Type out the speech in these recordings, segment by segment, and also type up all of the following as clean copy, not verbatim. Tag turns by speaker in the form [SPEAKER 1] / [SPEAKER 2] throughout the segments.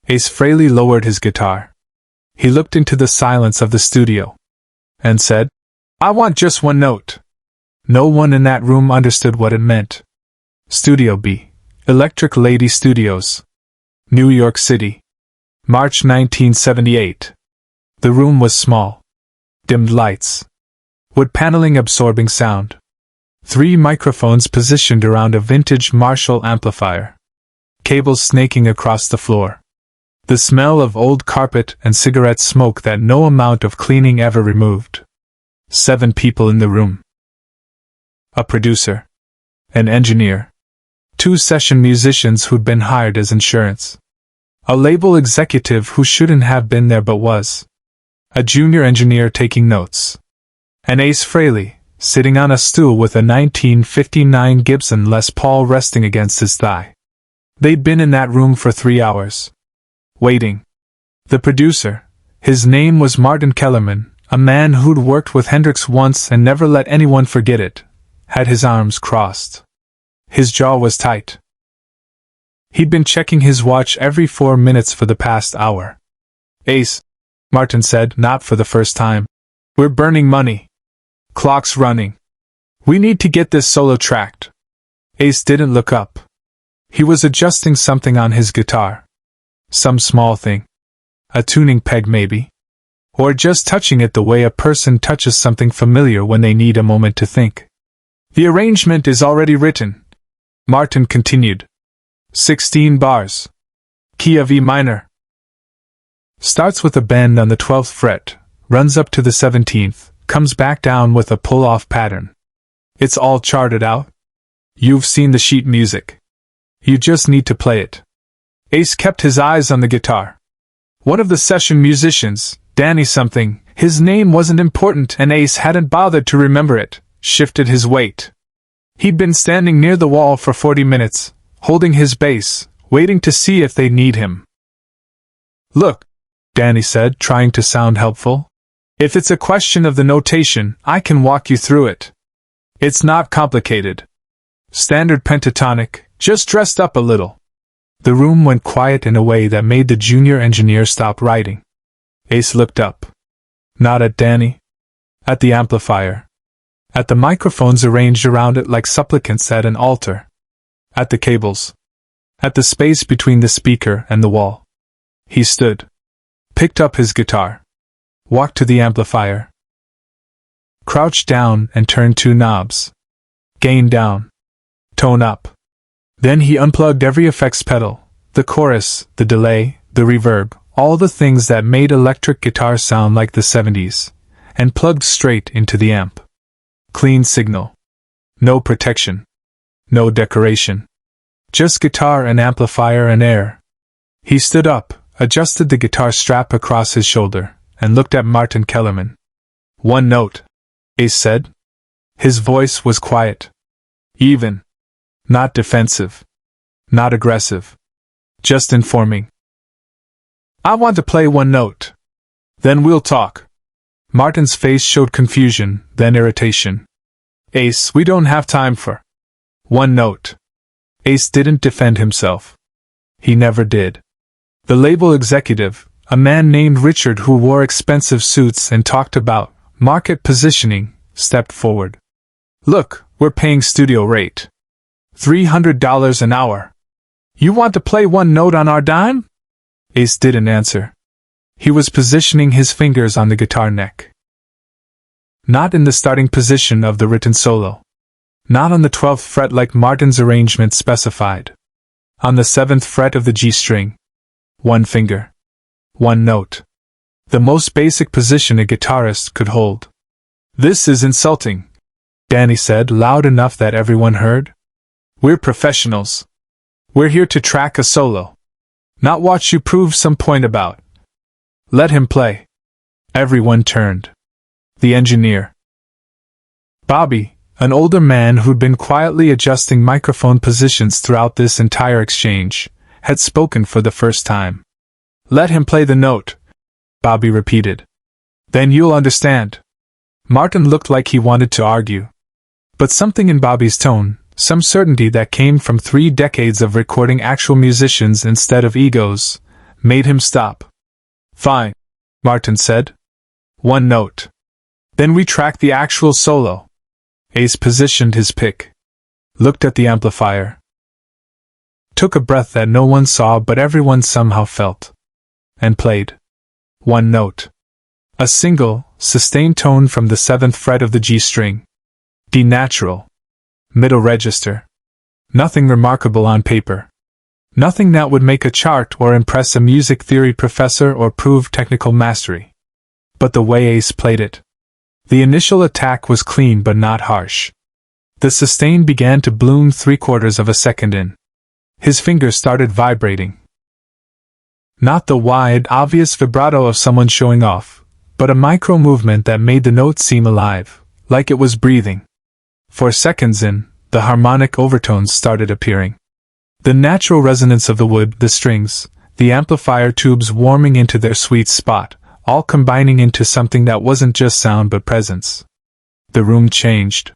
[SPEAKER 1] Ace Frehley lowered his guitar. He looked into the silence of the studio and said, "I want just one note." No one in that room understood what it meant. Studio B, Electric Lady Studios, New York City, March 1978. The room was small. Dimmed lights. Wood paneling absorbing sound. 3 microphones positioned around a vintage Marshall amplifier. Cables snaking across the floor. The smell of old carpet and cigarette smoke that no amount of cleaning ever removed. 7 people in the room. A producer. An engineer. 2 session musicians who'd been hired as insurance. A label executive who shouldn't have been there but was. A junior engineer taking notes. And Ace Frehley, sitting on a stool with a 1959 Gibson Les Paul resting against his thigh. They'd been in that room for 3 hours. Waiting. The producer, his name was Martin Kellerman, a man who'd worked with Hendrix once and never let anyone forget it, had his arms crossed. His jaw was tight. He'd been checking his watch every 4 minutes for the past hour. "Ace," Martin said, not for the first time. "We're burning money. Clock's running. We need to get this solo tracked." Ace didn't look up. He was adjusting something on his guitar. Some small thing. A tuning peg maybe. Or just touching it the way a person touches something familiar when they need a moment to think. "The arrangement is already written," Martin continued. 16 bars. Key of E minor. Starts with a bend on the 12th fret, runs up to the 17th, comes back down with a pull-off pattern. It's all charted out. You've seen the sheet music. You just need to play it. Ace kept his eyes on the guitar. One of the session musicians, Danny something, his name wasn't important and Ace hadn't bothered to remember it, shifted his weight. He'd been standing near the wall for 40 minutes, holding his bass, waiting to see if they'd need him. "Look," Danny said, trying to sound helpful. "If it's a question of the notation, I can walk you through it. It's not complicated. Standard pentatonic, just dressed up a little." The room went quiet in a way that made the junior engineer stop writing. Ace looked up. Not at Danny. At the amplifier. At the microphones arranged around it like supplicants at an altar. At the cables. At the space between the speaker and the wall. He stood. Picked up his guitar. Walked to the amplifier. Crouched down and turned 2 knobs. Gain down. Tone up. Then he unplugged every effects pedal, the chorus, the delay, the reverb, all the things that made electric guitar sound like the 70s, and plugged straight into the amp. Clean signal. No protection. No decoration. Just guitar and amplifier and air. He stood up, adjusted the guitar strap across his shoulder, and looked at Martin Kellerman. "One note," Ace said. His voice was quiet. Even. Not defensive. Not aggressive. Just informing. "I want to play 1 note. Then we'll talk." Martin's face showed confusion, then irritation. "Ace, we don't have time for 1 note." Ace didn't defend himself. He never did. The label executive, a man named Richard who wore expensive suits and talked about market positioning, stepped forward. "Look, we're paying studio rate. $300 an hour. You want to play 1 note on our dime?" Ace didn't answer. He was positioning his fingers on the guitar neck. Not in the starting position of the written solo. Not on the 12th fret like Martin's arrangement specified. On the 7th fret of the G string. 1 finger. 1 note. The most basic position a guitarist could hold. "This is insulting," Danny said loud enough that everyone heard. "We're professionals. We're here to track a solo. Not watch you prove some point about. Let him play." Everyone turned. The engineer. Bobby, an older man who'd been quietly adjusting microphone positions throughout this entire exchange, had spoken for the first time. "Let him play the note," Bobby repeated. "Then you'll understand." Martin looked like he wanted to argue. But something in Bobby's tone, some certainty that came from 3 decades of recording actual musicians instead of egos, made him stop. Fine, Martin said. One note. Then we track the actual solo. Ace positioned his pick. Looked at the amplifier. Took a breath that no one saw but everyone somehow felt. And played. One note. A single, sustained tone from the 7th fret of the G string. D natural. Middle register. Nothing remarkable on paper. Nothing that would make a chart or impress a music theory professor or prove technical mastery. But the way Ace played it. The initial attack was clean but not harsh. The sustain began to bloom 3/4 of a second in. His fingers started vibrating. Not the wide, obvious vibrato of someone showing off, but a micro-movement that made the note seem alive, like it was breathing. 4 seconds in, the harmonic overtones started appearing. The natural resonance of the wood, the strings, the amplifier tubes warming into their sweet spot, all combining into something that wasn't just sound but presence. The room changed.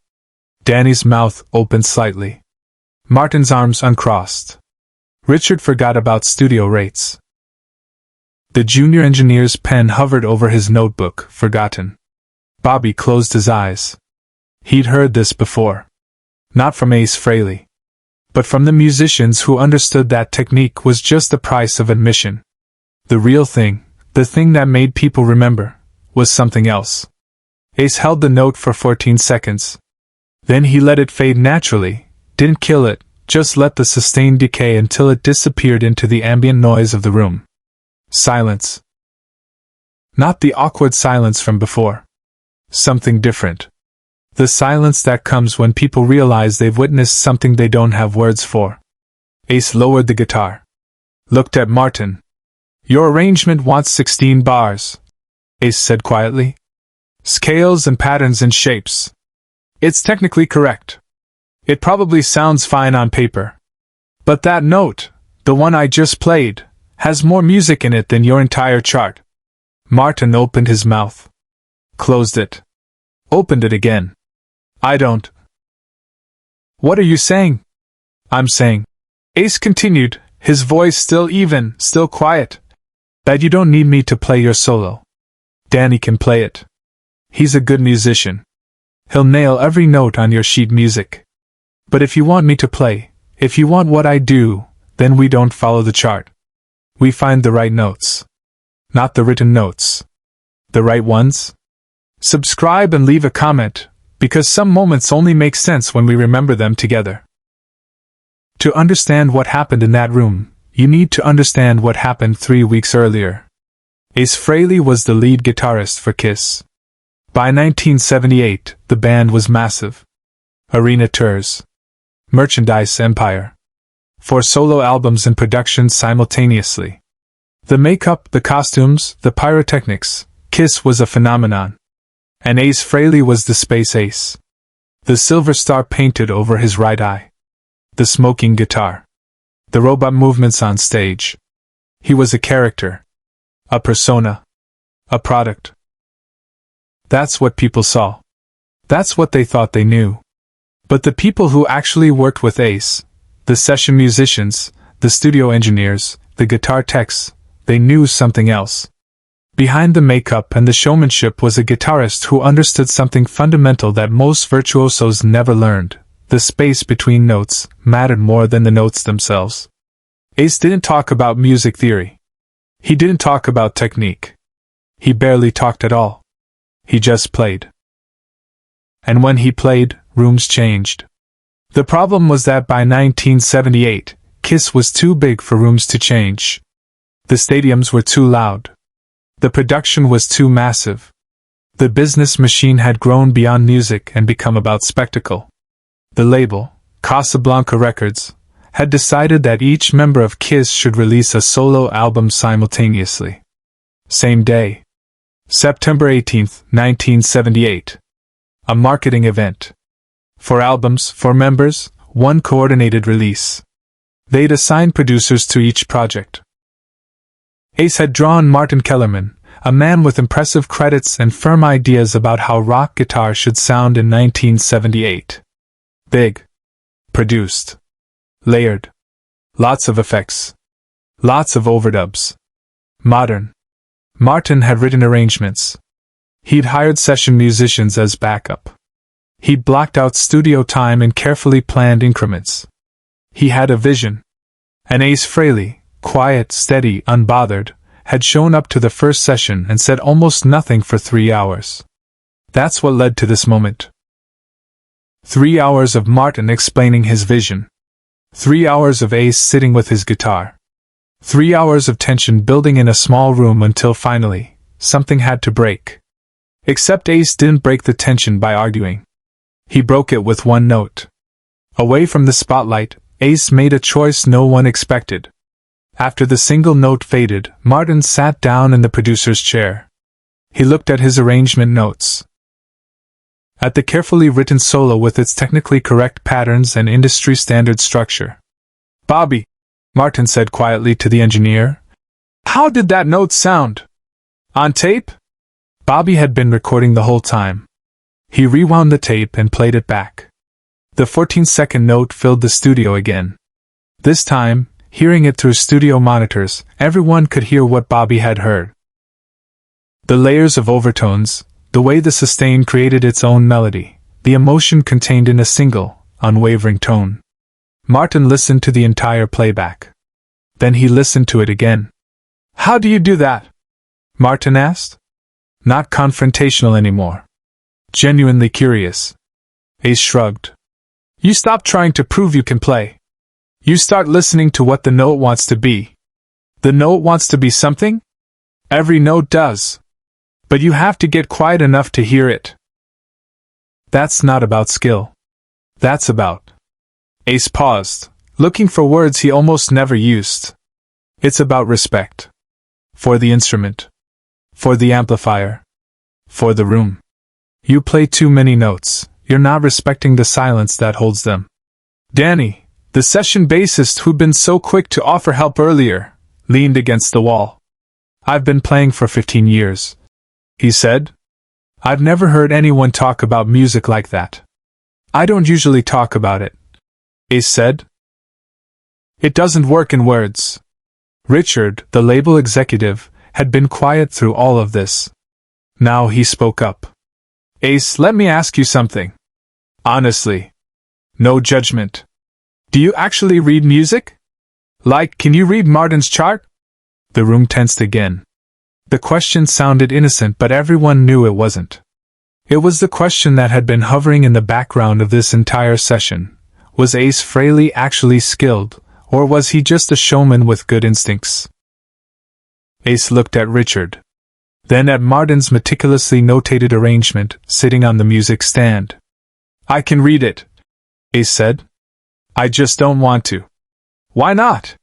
[SPEAKER 1] Danny's mouth opened slightly. Martin's arms uncrossed. Richard forgot about studio rates. The junior engineer's pen hovered over his notebook, forgotten. Bobby closed his eyes. He'd heard this before. Not from Ace Frehley, but from the musicians who understood that technique was just the price of admission. The real thing, the thing that made people remember, was something else. Ace held the note for 14 seconds. Then he let it fade naturally, didn't kill it, just let the sustain decay until it disappeared into the ambient noise of the room. Silence. Not the awkward silence from before. Something different. The silence that comes when people realize they've witnessed something they don't have words for. Ace lowered the guitar. Looked at Martin. Your arrangement wants 16 bars, Ace said quietly. Scales and patterns and shapes. It's technically correct. It probably sounds fine on paper. But that note, the one I just played, has more music in it than your entire chart. Martin opened his mouth. Closed it. Opened it again. I don't. What are you saying? I'm saying. Ace continued, his voice still even, still quiet. That you don't need me to play your solo. Danny can play it. He's a good musician. He'll nail every note on your sheet music. But if you want me to play, if you want what I do, then we don't follow the chart. We find the right notes. Not the written notes. The right ones? Subscribe and leave a comment, because some moments only make sense when we remember them together. To understand what happened in that room, you need to understand what happened 3 weeks earlier. Ace Frehley was the lead guitarist for Kiss. By 1978, the band was massive. Arena tours. Merchandise empire. 4 solo albums in production simultaneously. The makeup, the costumes, the pyrotechnics, Kiss was a phenomenon. And Ace Frehley was the space ace. The silver star painted over his right eye. The smoking guitar. The robot movements on stage. He was a character. A persona. A product. That's what people saw. That's what they thought they knew. But the people who actually worked with Ace, the session musicians, the studio engineers, the guitar techs, they knew something else. Behind the makeup and the showmanship was a guitarist who understood something fundamental that most virtuosos never learned. The space between notes mattered more than the notes themselves. Ace didn't talk about music theory. He didn't talk about technique. He barely talked at all. He just played. And when he played, rooms changed. The problem was that by 1978, Kiss was too big for rooms to change. The stadiums were too loud. The production was too massive. The business machine had grown beyond music and become about spectacle. The label, Casablanca Records, had decided that each member of Kiss should release a solo album simultaneously. Same day. September 18, 1978. A marketing event. 4 albums, 4 members, 1 coordinated release. They'd assign producers to each project. Ace had drawn Martin Kellerman, a man with impressive credits and firm ideas about how rock guitar should sound in 1978. Big. Produced. Layered. Lots of effects. Lots of overdubs. Modern. Martin had written arrangements. He'd hired session musicians as backup. He'd blocked out studio time in carefully planned increments. He had a vision. And Ace Frehley, quiet, steady, unbothered, had shown up to the first session and said almost nothing for 3 hours. That's what led to this moment. 3 hours of Martin explaining his vision. 3 hours of Ace sitting with his guitar. 3 hours of tension building in a small room until finally, something had to break. Except Ace didn't break the tension by arguing. He broke it with one note. Away from the spotlight, Ace made a choice no one expected. After the single note faded, Martin sat down in the producer's chair. He looked at his arrangement notes. At the carefully written solo with its technically correct patterns and industry-standard structure. "Bobby," Martin said quietly to the engineer, "how did that note sound? On tape?" Bobby had been recording the whole time. He rewound the tape and played it back. The 14-second note filled the studio again. This time, hearing it through studio monitors, everyone could hear what Bobby had heard. The layers of overtones, the way the sustain created its own melody, the emotion contained in a single, unwavering tone. Martin listened to the entire playback. Then he listened to it again. "How do you do that?" Martin asked. Not confrontational anymore. Genuinely curious. Ace shrugged. "You stop trying to prove you can play. You start listening to what the note wants to be. The note wants to be something? Every note does. But you have to get quiet enough to hear it. That's not about skill. That's about..." Ace paused, looking for words he almost never used. "It's about respect. For the instrument. For the amplifier. For the room. You play too many notes, you're not respecting the silence that holds them." Danny, the session bassist who'd been so quick to offer help earlier, leaned against the wall. "I've been playing for 15 years. He said. "I've never heard anyone talk about music like that. I don't usually talk about it," Ace said. "It doesn't work in words." Richard, the label executive, had been quiet through all of this. Now he spoke up. "Ace, let me ask you something. Honestly. No judgment. Do you actually read music? Like, can you read Martin's chart?" The room tensed again. The question sounded innocent, but everyone knew it wasn't. It was the question that had been hovering in the background of this entire session. Was Ace Frehley actually skilled, or was he just a showman with good instincts? Ace looked at Richard. Then at Martin's meticulously notated arrangement, sitting on the music stand. "I can read it," Ace said. "I just don't want to." "Why not?"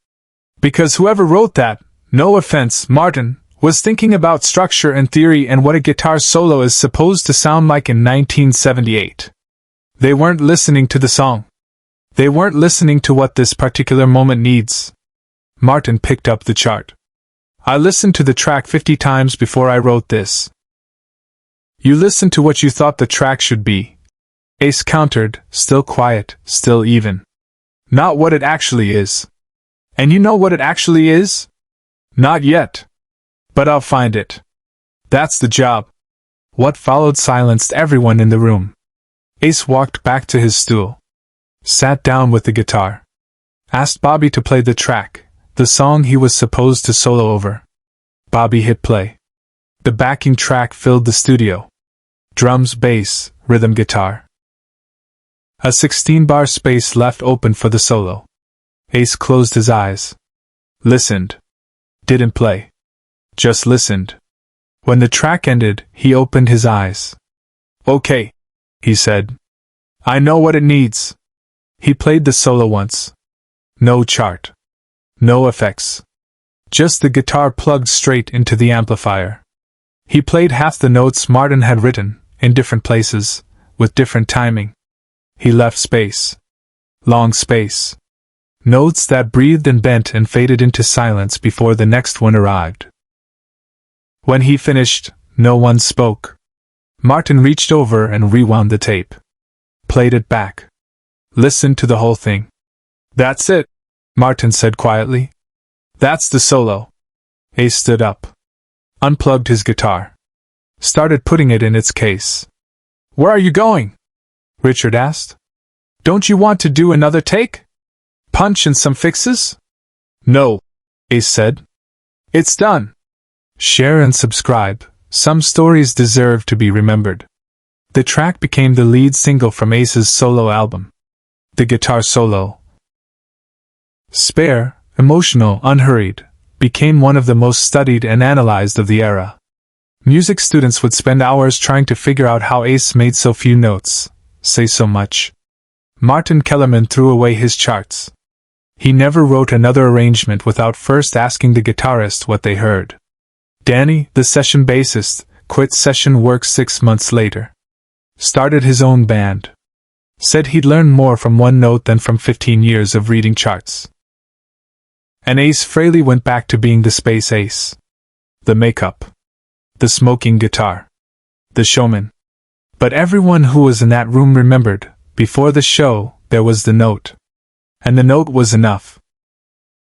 [SPEAKER 1] "Because whoever wrote that, no offense, Martin, was thinking about structure and theory and what a guitar solo is supposed to sound like in 1978. They weren't listening to the song. They weren't listening to what this particular moment needs." Martin picked up the chart. "I listened to the track 50 times before I wrote this." "You listened to what you thought the track should be," Ace countered, still quiet, still even. "Not what it actually is. And you know what it actually is?" "Not yet. But I'll find it. That's the job." What followed silenced everyone in the room. Ace walked back to his stool. Sat down with the guitar. Asked Bobby to play the track, the song he was supposed to solo over. Bobby hit play. The backing track filled the studio. Drums, bass, rhythm guitar. A 16-bar space left open for the solo. Ace closed his eyes. Listened. Didn't play. Just listened. When the track ended, he opened his eyes. "Okay," he said. "I know what it needs." He played the solo once. No chart. No effects. Just the guitar plugged straight into the amplifier. He played half the notes Martin had written, in different places, with different timing. He left space. Long space. Notes that breathed and bent and faded into silence before the next one arrived. When he finished, no one spoke. Martin reached over and rewound the tape. Played it back. Listened to the whole thing. "That's it," Martin said quietly. "That's the solo. Ace stood up, unplugged his guitar, started putting it in its case. "Where are you going?" Richard asked. "Don't you want to do another take? Punch and some fixes?" "No," Ace said. "It's done." Share and subscribe. Some stories deserve to be remembered. The track became the lead single from Ace's solo album. The guitar solo, spare, emotional, unhurried, became one of the most studied and analyzed of the era. Music students would spend hours trying to figure out how Ace made so few notes, say so much. Martin Kellerman threw away his charts. He never wrote another arrangement without first asking the guitarist what they heard. Danny, the session bassist, quit session work 6 months later. Started his own band. Said he'd learned more from one note than from 15 years of reading charts. And Ace Frehley went back to being the space ace. The makeup. The smoking guitar. The showman. But everyone who was in that room remembered, before the show, there was the note. And the note was enough.